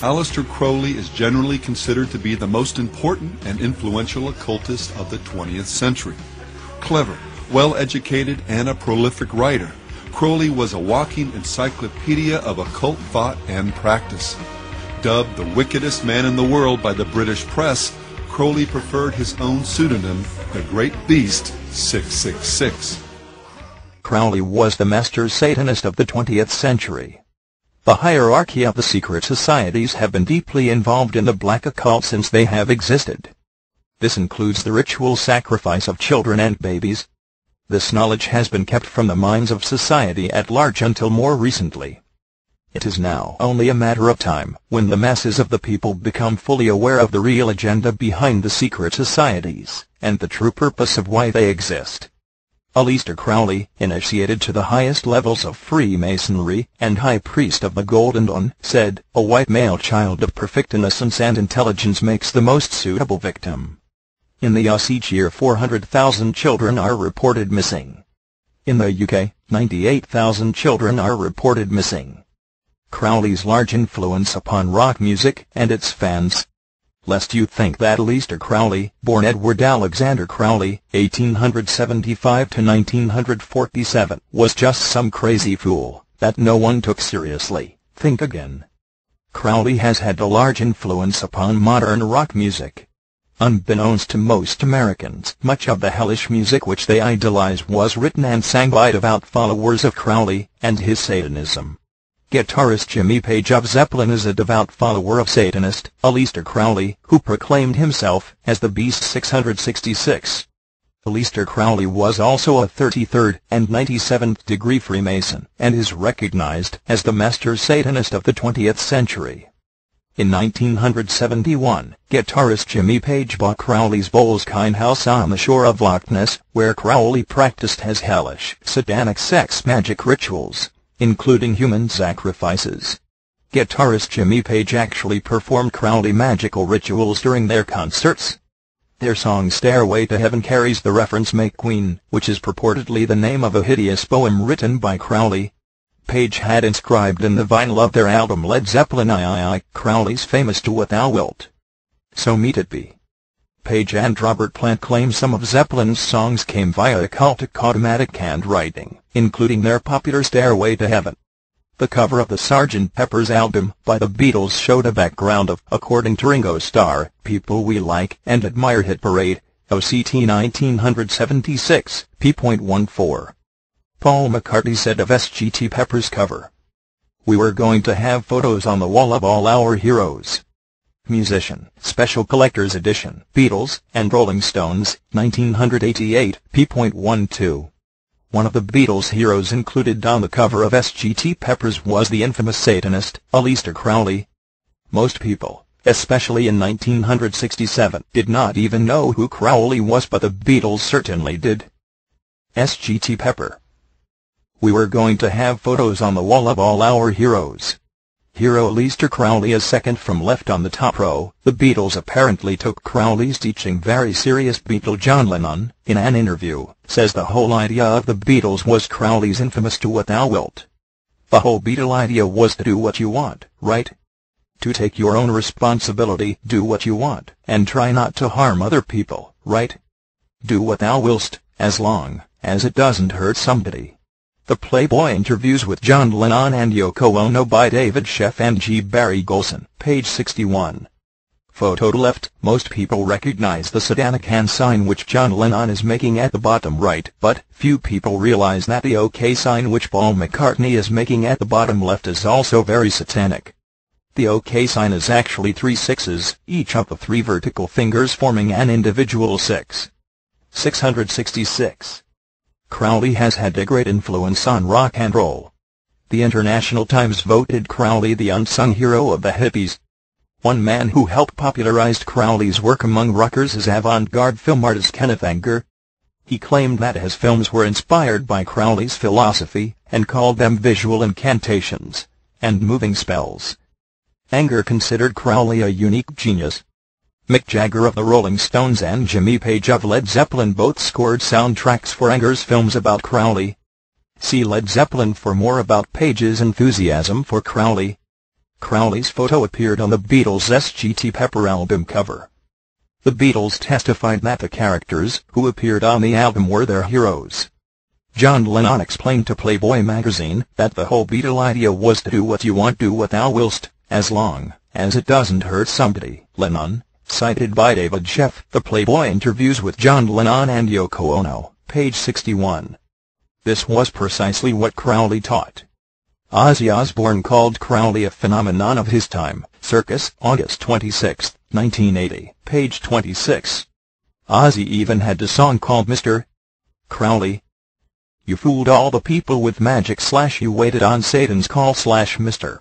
Aleister Crowley is generally considered to be the most important and influential occultist of the 20th century. Clever, well-educated, and a prolific writer, Crowley was a walking encyclopedia of occult thought and practice. Dubbed the wickedest man in the world by the British press, Crowley preferred his own pseudonym, the Great Beast 666. Crowley was the master Satanist of the 20th century. The hierarchy of the secret societies have been deeply involved in the black occult since they have existed. This includes the ritual sacrifice of children and babies. This knowledge has been kept from the minds of society at large until more recently. It is now only a matter of time when the masses of the people become fully aware of the real agenda behind the secret societies, and the true purpose of why they exist. Aleister Crowley, initiated to the highest levels of Freemasonry, and High Priest of the Golden Dawn, said, "A white male child of perfect innocence and intelligence makes the most suitable victim." In the US each year 400,000 children are reported missing. In the UK, 98,000 children are reported missing. Crowley's large influence upon rock music and its fans. Lest you think that Aleister Crowley, born Edward Alexander Crowley, 1875 to 1947, was just some crazy fool that no one took seriously, think again. Crowley has had a large influence upon modern rock music. Unbeknownst to most Americans, much of the hellish music which they idolize was written and sang by devout followers of Crowley and his Satanism. Guitarist Jimmy Page of Zeppelin is a devout follower of Satanist Aleister Crowley, who proclaimed himself as the Beast 666. Aleister Crowley was also a 33rd and 97th degree Freemason, and is recognized as the master Satanist of the 20th century. In 1971, guitarist Jimmy Page bought Crowley's Boleskine house on the shore of Loch Ness, where Crowley practiced his hellish, satanic sex magic rituals, including human sacrifices. Guitarist Jimmy Page actually performed Crowley magical rituals during their concerts. Their song Stairway to Heaven carries the reference Make Queen, which is purportedly the name of a hideous poem written by Crowley. Page had inscribed in the vinyl of their album Led Zeppelin III, Crowley's famous Do What Thou Wilt. So meet it be. Page and Robert Plant claim some of Zeppelin's songs came via occultic automatic handwriting, including their popular Stairway to Heaven. The cover of the Sgt. Pepper's album by the Beatles showed a background of, according to Ringo Starr, People We Like and Admire Hit Parade, OCT 1976, p.14. Paul McCartney said of Sgt. Pepper's cover, "We were going to have photos on the wall of all our heroes." Musician, Special Collector's Edition, Beatles and Rolling Stones, 1988, p.12. One of the Beatles' heroes included on the cover of Sgt. Pepper's was the infamous Satanist, Aleister Crowley. Most people, especially in 1967, did not even know who Crowley was, but the Beatles certainly did. Sgt. Pepper. We were going to have photos on the wall of all our heroes. Hero Aleister Crowley is second from left on the top row. The Beatles apparently took Crowley's teaching very serious. Beatle John Lennon, in an interview, says the whole idea of the Beatles was Crowley's infamous Do What Thou Wilt. The whole Beatle idea was to do what you want, right? To take your own responsibility, do what you want, and try not to harm other people, right? Do what thou willst, as long as it doesn't hurt somebody. The Playboy interviews with John Lennon and Yoko Ono by David Sheff and G. Barry Golson, page 61. Photo to left. Most people recognize the satanic hand sign which John Lennon is making at the bottom right, but few people realize that the OK sign which Paul McCartney is making at the bottom left is also very satanic. The OK sign is actually 3 sixes, each of the 3 vertical fingers forming an individual 6. 666. Crowley has had a great influence on rock and roll. The International Times voted Crowley the unsung hero of the hippies. One man who helped popularize Crowley's work among rockers is avant-garde film artist Kenneth Anger. He claimed that his films were inspired by Crowley's philosophy, and called them visual incantations and moving spells. Anger considered Crowley a unique genius. Mick Jagger of the Rolling Stones and Jimmy Page of Led Zeppelin both scored soundtracks for Anger's films about Crowley. See Led Zeppelin for more about Page's enthusiasm for Crowley. Crowley's photo appeared on the Beatles' Sgt. Pepper album cover. The Beatles testified that the characters who appeared on the album were their heroes. John Lennon explained to Playboy magazine that the whole Beatle idea was to do what you want, do what thou willst, as long as it doesn't hurt somebody. Lennon, cited by David Sheff, The Playboy Interviews with John Lennon and Yoko Ono, page 61. This was precisely what Crowley taught. Ozzy Osbourne called Crowley a phenomenon of his time, Circus, August 26, 1980, page 26. Ozzy even had a song called Mr. Crowley. You fooled all the people with magic / you waited on Satan's call / Mr.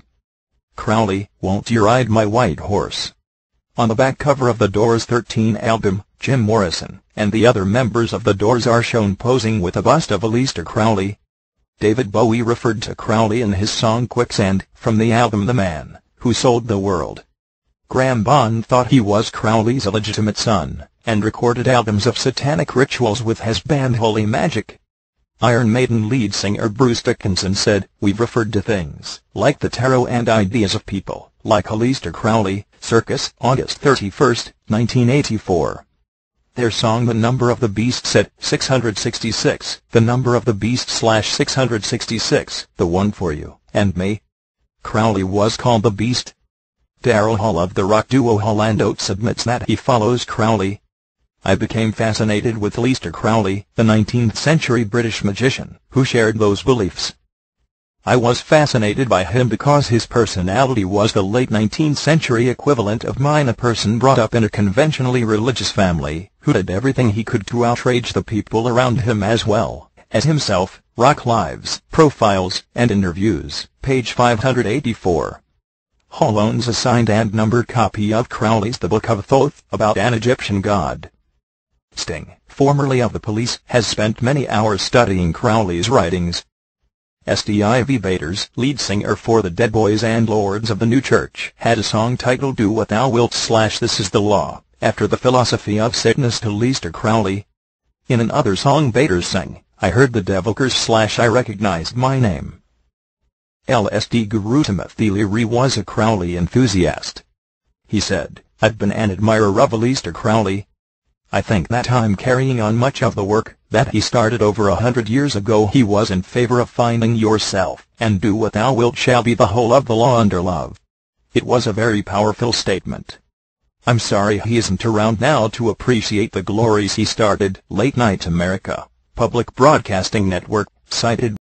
Crowley, won't you ride my white horse? On the back cover of the Doors' 13 album, Jim Morrison and the other members of the Doors are shown posing with a bust of Aleister Crowley. David Bowie referred to Crowley in his song Quicksand, from the album The Man Who Sold the World. Graham Bond thought he was Crowley's illegitimate son, and recorded albums of satanic rituals with his band Holy Magic. Iron Maiden lead singer Bruce Dickinson said, "We've referred to things like the tarot and ideas of people like Aleister Crowley." Circus, August 31, 1984. Their song The Number of the Beast said, 666, the number of the beast / 666, the one for you and me. Crowley was called the Beast. Daryl Hall of the rock duo Hall and Oates admits that he follows Crowley. I became fascinated with Aleister Crowley, the 19th century British magician, who shared those beliefs. I was fascinated by him because his personality was the late 19th century equivalent of mine, a person brought up in a conventionally religious family, who did everything he could to outrage the people around him as well as himself. Rock Lives, Profiles, and Interviews, page 584. Hall owns a signed and numbered copy of Crowley's The Book of Thoth, about an Egyptian god. Sting, formerly of the Police, has spent many hours studying Crowley's writings. Steve Bators, lead singer for the Dead Boys and Lords of the New Church, had a song titled Do What Thou Wilt / This Is the Law, after the philosophy of Satanist Aleister Crowley. In another song Bators sang, I heard the devil curse / I recognized my name. LSD guru Timothy Leary was a Crowley enthusiast. He said, I've been an admirer of Aleister Crowley. I think that I'm carrying on much of the work that he started over 100 years ago. He was in favor of finding yourself, and do what thou wilt shall be the whole of the law under love. It was a very powerful statement. I'm sorry he isn't around now to appreciate the glories he started. Late Night America, Public Broadcasting Network, cited